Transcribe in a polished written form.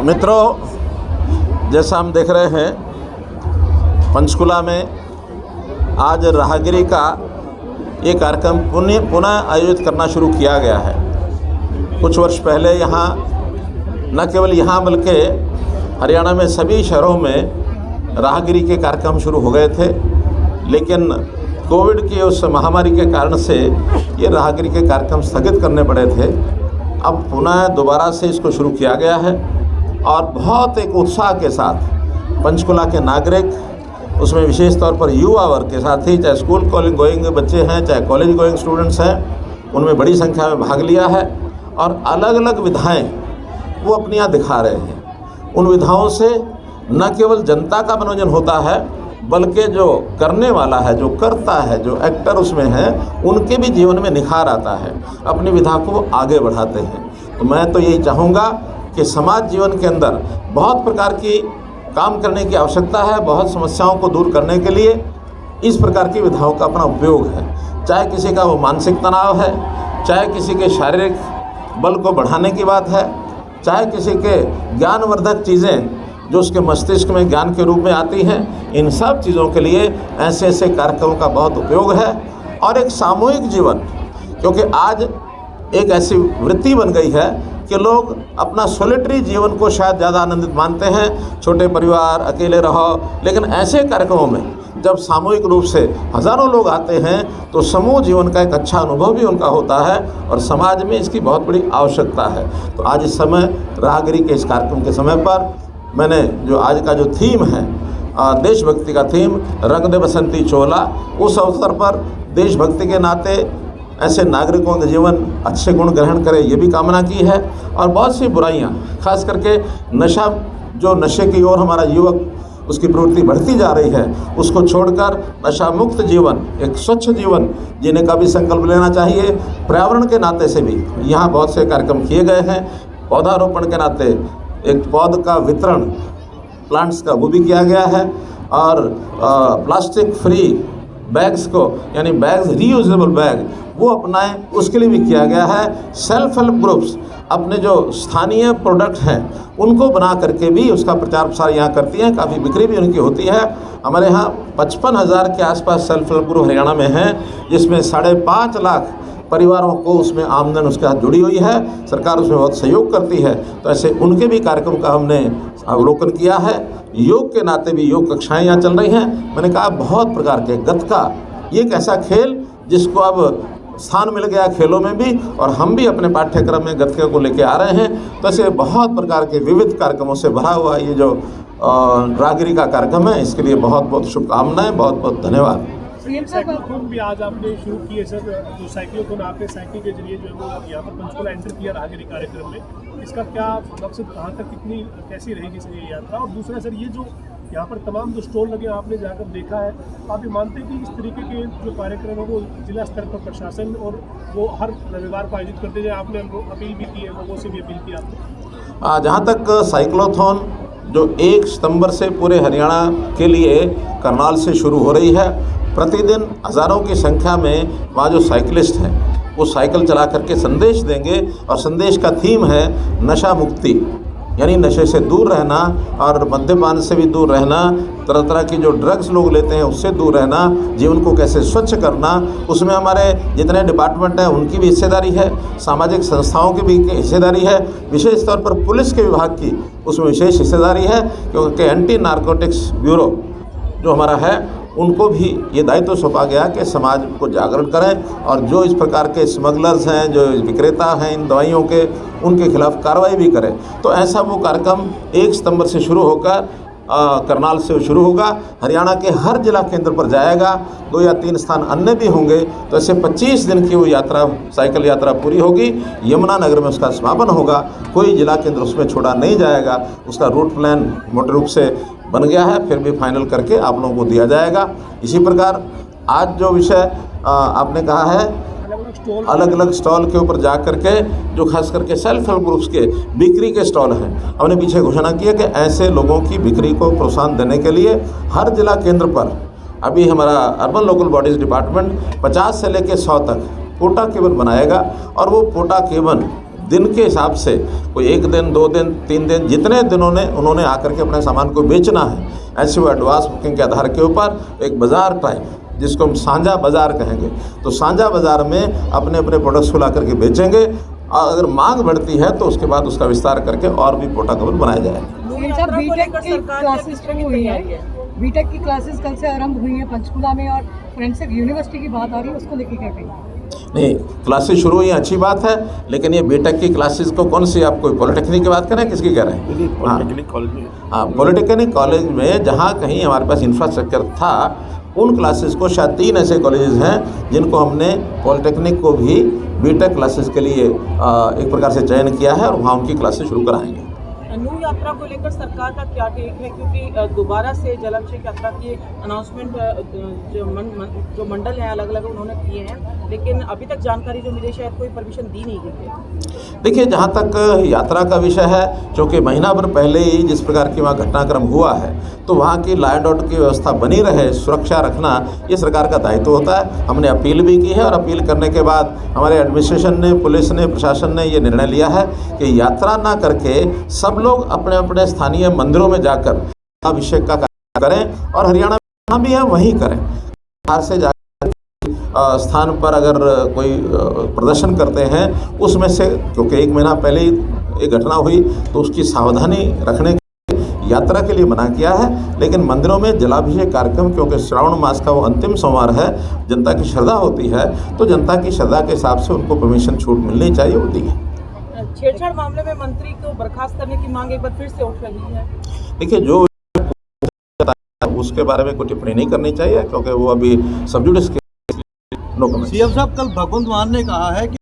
मित्रों, जैसा हम देख रहे हैं, पंचकुला में आज राहगिरी का ये कार्यक्रम पुनः आयोजित करना शुरू किया गया है। कुछ वर्ष पहले यहाँ, न केवल यहाँ बल्कि हरियाणा में सभी शहरों में राहगिरी के कार्यक्रम शुरू हो गए थे, लेकिन कोविड की उस महामारी के कारण से ये राहगिरी के कार्यक्रम स्थगित करने पड़े थे। अब पुनः दोबारा से इसको शुरू किया गया है और बहुत एक उत्साह के साथ पंचकुला के नागरिक, उसमें विशेष तौर पर युवा वर्ग के साथ ही, चाहे स्कूल कॉलेज गोइंग बच्चे हैं, चाहे कॉलेज गोइंग स्टूडेंट्स हैं, उनमें बड़ी संख्या में भाग लिया है और अलग अलग विधाएं वो अपनी यहाँ दिखा रहे हैं। उन विधाओं से न केवल जनता का मनोरंजन होता है, बल्कि जो करने वाला है, जो करता है, जो एक्टर उसमें है, उनके भी जीवन में निखार आता है, अपनी विधा को आगे बढ़ाते हैं। तो मैं तो यही चाहूँगा कि समाज जीवन के अंदर बहुत प्रकार की काम करने की आवश्यकता है। बहुत समस्याओं को दूर करने के लिए इस प्रकार की विधाओं का अपना उपयोग है। चाहे किसी का वो मानसिक तनाव है, चाहे किसी के शारीरिक बल को बढ़ाने की बात है, चाहे किसी के ज्ञानवर्धक चीज़ें जो उसके मस्तिष्क में ज्ञान के रूप में आती हैं, इन सब चीज़ों के लिए ऐसे ऐसे कार्यक्रमों का बहुत उपयोग है। और एक सामूहिक जीवन, क्योंकि आज एक ऐसी वृत्ति बन गई है कि लोग अपना सोलिटरी जीवन को शायद ज़्यादा आनंदित मानते हैं, छोटे परिवार, अकेले रहो, लेकिन ऐसे कार्यक्रमों में जब सामूहिक रूप से हज़ारों लोग आते हैं तो समूह जीवन का एक अच्छा अनुभव भी उनका होता है और समाज में इसकी बहुत बड़ी आवश्यकता है। तो आज इस समय राहगिरी के इस कार्यक्रम के समय पर मैंने जो आज का जो थीम है, देशभक्ति का थीम, रंग दे बसंती चोला, उस अवसर पर देशभक्ति के नाते ऐसे नागरिकों का जीवन अच्छे गुण ग्रहण करे, ये भी कामना की है। और बहुत सी बुराइयां, खास करके नशा, जो नशे की ओर हमारा युवक उसकी प्रवृत्ति बढ़ती जा रही है, उसको छोड़कर नशा मुक्त जीवन, एक स्वच्छ जीवन जीने का भी संकल्प लेना चाहिए। पर्यावरण के नाते से भी यहाँ बहुत से कार्यक्रम किए गए हैं। पौधारोपण के नाते एक पौध का वितरण, प्लांट्स का, वो भी किया गया है। और प्लास्टिक फ्री बैग्स को, यानी बैग्स, रीयूजेबल बैग, वो अपनाएं, उसके लिए भी किया गया है। सेल्फ हेल्प ग्रुप्स अपने जो स्थानीय प्रोडक्ट हैं उनको बना करके भी उसका प्रचार प्रसार यहाँ करती हैं, काफ़ी बिक्री भी उनकी होती है। हमारे यहाँ 55,000 के आसपास सेल्फ हेल्प ग्रुप हरियाणा में हैं, जिसमें 5.5 लाख परिवारों को उसमें आमदन उसके साथ जुड़ी हुई है। सरकार उसमें बहुत सहयोग करती है। तो ऐसे उनके भी कार्यक्रम का हमने अवलोकन किया है। योग के नाते भी योग कक्षाएं यहाँ चल रही हैं। मैंने कहा बहुत प्रकार के गतका, ये एक ऐसा खेल जिसको अब स्थान मिल गया खेलों में भी, और हम भी अपने पाठ्यक्रम में गतके को लेके आ रहे हैं। तो ऐसे बहुत प्रकार के विविध कार्यक्रमों से भरा हुआ ये जो राहगिरी का कार्यक्रम है, इसके लिए बहुत बहुत शुभकामनाएं, बहुत बहुत धन्यवाद। साइक्लोथॉन भी आज आपने शुरू किए सर, जो साइक्लोथॉन आपने साइकिल के जरिए जो है वो यहाँ पर पंचकुला एंटर किया राहगिरी कार्यक्रम में, इसका क्या मकसद, कहाँ तक, कितनी, कैसी रहेगी सर ये यात्रा? और दूसरा सर, ये जो यहाँ पर तमाम जो स्टॉल लगे आपने जाकर देखा है, आप ये मानते हैं कि इस तरीके के जो कार्यक्रम है वो जिला स्तर पर प्रशासन और वो हर रविवार को आयोजित करते जाए? आपने अपील भी की है, लोगों से भी अपील की आपने? जहाँ तक साइक्लोथॉन जो 1 सितंबर से पूरे हरियाणा के लिए करनाल से शुरू हो रही है, प्रतिदिन हज़ारों की संख्या में वहाँ जो साइकिलिस्ट हैं वो साइकिल चला करके संदेश देंगे। और संदेश का थीम है नशा मुक्ति, यानी नशे से दूर रहना और मद्यपान से भी दूर रहना, तरह तरह की जो ड्रग्स लोग लेते हैं उससे दूर रहना, जीवन को कैसे स्वच्छ करना। उसमें हमारे जितने डिपार्टमेंट हैं उनकी भी हिस्सेदारी है, सामाजिक संस्थाओं की भी हिस्सेदारी है, विशेष तौर पर पुलिस के विभाग की उसमें विशेष हिस्सेदारी है, क्योंकि एंटी नारकोटिक्स ब्यूरो जो हमारा है उनको भी ये दायित्व सौंपा गया कि समाज को जागरण करें और जो इस प्रकार के स्मगलर्स हैं, जो विक्रेता हैं इन दवाइयों के, उनके खिलाफ कार्रवाई भी करें। तो ऐसा वो कार्यक्रम 1 सितंबर से शुरू होकर करनाल से शुरू होगा, हरियाणा के हर जिला केंद्र पर जाएगा, 2 या 3 स्थान अन्य भी होंगे। तो ऐसे 25 दिन की वो यात्रा, साइकिल यात्रा पूरी होगी। यमुनानगर में उसका समापन होगा। कोई जिला केंद्र उसमें छोड़ा नहीं जाएगा। उसका रूट प्लान मोटे रूप से बन गया है, फिर भी फाइनल करके आप लोगों को दिया जाएगा। इसी प्रकार आज जो विषय आपने कहा है, अलग अलग स्टॉल के ऊपर जा करके, जो खास करके सेल्फ हेल्प ग्रुप्स के बिक्री के स्टॉल हैं, हमने पीछे घोषणा की है कि ऐसे लोगों की बिक्री को प्रोत्साहन देने के लिए हर जिला केंद्र पर अभी हमारा अर्बन लोकल बॉडीज़ डिपार्टमेंट 50 से लेकर 100 तक कोटा केबल बनाएगा और वो कोटा केबल दिन के हिसाब से कोई 1 दिन 2 दिन 3 दिन जितने दिनों ने उन्होंने आकर के अपने सामान को बेचना है, ऐसे वो एडवांस बुकिंग के आधार के ऊपर एक बाज़ार टाइप जिसको हम साझा बाज़ार कहेंगे, तो साझा बाज़ार में अपने अपने प्रोडक्ट्स को ला करके बेचेंगे और अगर मांग बढ़ती है तो उसके बाद उसका विस्तार करके और भी कोटा केबल बनाया जाएगा। बीटेक की क्लासेस शुरू हुई है, बीटेक की क्लासेस कल से आरंभ हुई है पंचकुला में और फोरेंसिक यूनिवर्सिटी की बात आ रही है, उसको लेकर क्या कहेंगे? नहीं, क्लासेस शुरू हुई हैं, अच्छी बात है, लेकिन ये बीटेक की क्लासेस को कौन सी, आप कोई पॉलिटेक्निक की बात करें, किसकी कह रहे हैं? पॉलिटेक्निक कॉलेज में, हाँ, पॉलिटेक्निक कॉलेज में जहाँ कहीं हमारे पास इंफ्रास्ट्रक्चर था उन क्लासेस को, शायद 3 ऐसे कॉलेजेस हैं जिनको हमने पॉलिटेक्निक को भी बीटेक क्लासेस के लिए एक प्रकार से चयन किया है और वहाँ उनकी क्लासेस शुरू कराएंगे। नू यात्रा को लेकर सरकार का क्या टेक है, क्योंकि दोबारा से जलाभिषेक यात्रा की अनाउंसमेंट जो मंडल हैं अलग अलग उन्होंने किए हैं, लेकिन अभी तक जानकारी जो मिली शायद कोई परमिशन दी नहीं गई है। देखिए, जहाँ तक यात्रा का विषय है, चूँकि महीना भर पहले ही जिस प्रकार की वहाँ घटनाक्रम हुआ है, तो वहाँ की लॉ एंड ऑर्डर की व्यवस्था बनी रहे, सुरक्षा रखना ये सरकार का दायित्व होता है। हमने अपील भी की है और अपील करने के बाद हमारे एडमिनिस्ट्रेशन ने, पुलिस ने, प्रशासन ने ये निर्णय लिया है कि यात्रा ना करके सब लोग अपने अपने स्थानीय मंदिरों में जाकर अभिषेक का कार्य करें और हरियाणा में भी है वहीं करें। बाहर से जाकर स्थान पर अगर कोई प्रदर्शन करते हैं उसमें से, क्योंकि 1 महीना पहले ही एक घटना हुई तो उसकी सावधानी रखने यात्रा के लिए मना किया है, लेकिन मंदिरों में जलाभिषेक कार्यक्रम, क्योंकि श्रावण मास का वो अंतिम सोमवार है, जनता की श्रद्धा होती है, तो जनता की श्रद्धा के हिसाब से उनको परमिशन छूट मिलनी चाहिए, होती है। छेड़छाड़ मामले में मंत्री को बर्खास्त करने की मांग एक बार फिर से उठ रही है। देखिए, जो उसके बारे में कोई टिप्पणी नहीं करनी चाहिए, क्योंकि वो अभी सब जुडिस के नो कमेंट। सीएम साहब, कल भगवंत मान ने कहा है कि